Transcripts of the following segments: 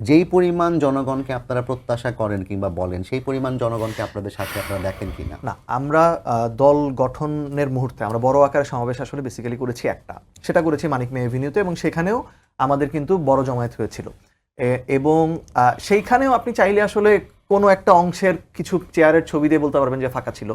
যেই পরিমাণ জনগণকে আপনারা প্রত্যাশা করেন কিংবা বলেন, সেই পরিমাণ জনগণকে আপনাদের সাথে আপনারা দেখেন কিনা? না, আমরা দল গঠনের মুহূর্তে আমরা বড় আকারের সমাবেশ আসলে বেসিক্যালি করেছি একটা, সেটা করেছি মানিক মে এভিনিউতে, এবং সেখানেও আমাদের কিন্তু বড় জমায়েত হয়েছিল। এবং সেইখানেও আপনি চাইলে আসলে কোনো একটা অংশের কিছু চেয়ারের ছবি দিয়ে বলতে পারবেন যে ফাঁকা ছিল,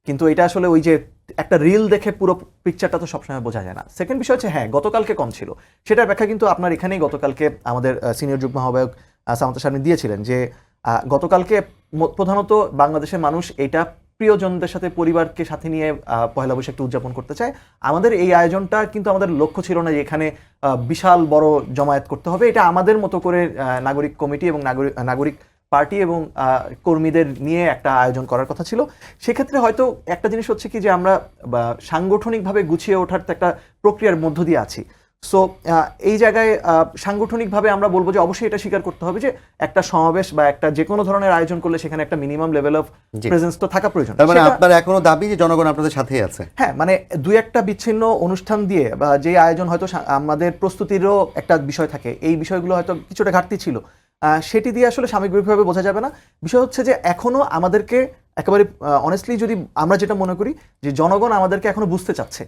কিন্তু এটা আসলে ওই যে একটা রিল দেখে পুরো পিকচারটা তো সবসময় বোঝা যায় না। সেকেন্ড বিষয় হচ্ছে, হ্যাঁ, গতকালকে কম ছিল, সেটার ব্যাখ্যা কিন্তু আপনার এখানেই গতকালকে আমাদের সিনিয়র যুগ্ম আহ্বায়ক সামান্তা শারমিন দিয়েছিলেন যে গতকালকে প্রধানত বাংলাদেশের মানুষ এটা প্রিয়জনদের সাথে, পরিবারকে সাথে নিয়ে পহেলা বৈশাখকে উদযাপন করতে চায়। আমাদের এই আয়োজনটা কিন্তু আমাদের লক্ষ্য ছিল না যে এখানে বিশাল বড় জমায়েত করতে হবে। এটা আমাদের মতো করে নাগরিক কমিটি এবং নাগরিক পার্টি এবং কর্মীদের নিয়ে একটা আয়োজন করার কথা ছিল। সেক্ষেত্রে হয়তো একটা জিনিস হচ্ছে কি, যে আমরা সাংগঠনিকভাবে গুছিয়ে ওঠার তো একটা প্রক্রিয়ার মধ্য দিয়ে আছি। সো এই জায়গায় সাংগঠনিকভাবে আমরা বলবো যে অবশ্যই এটা স্বীকার করতে হবে যে একটা সমাবেশ বা একটা যে কোনো ধরনের আয়োজন করলে সেখানে একটা মিনিমাম লেভেল অফ প্রেজেন্স তো থাকা প্রয়োজন। তার মানে আপনার এখনো দাবি যে জনগণ আপনাদের সাথেই আছে? হ্যাঁ, মানে দুই একটা বিচ্ছিন্ন অনুষ্ঠান দিয়ে বা যে আয়োজন হয়তো আমাদের প্রস্তুতিরও একটা বিষয় থাকে, এই বিষয়গুলো হয়তো কিছুটা ঘাটতি ছিল, সেটি দিয়ে আসলে সামগ্রিকভাবে বোঝা যাবে না। বিষয় হচ্ছে যে এখনো আমাদেরকে একেবারে অনেস্টলি যদি আমরা যেটা মনে করি যে জনগণ আমাদেরকে এখনো বুঝতে চাচ্ছে।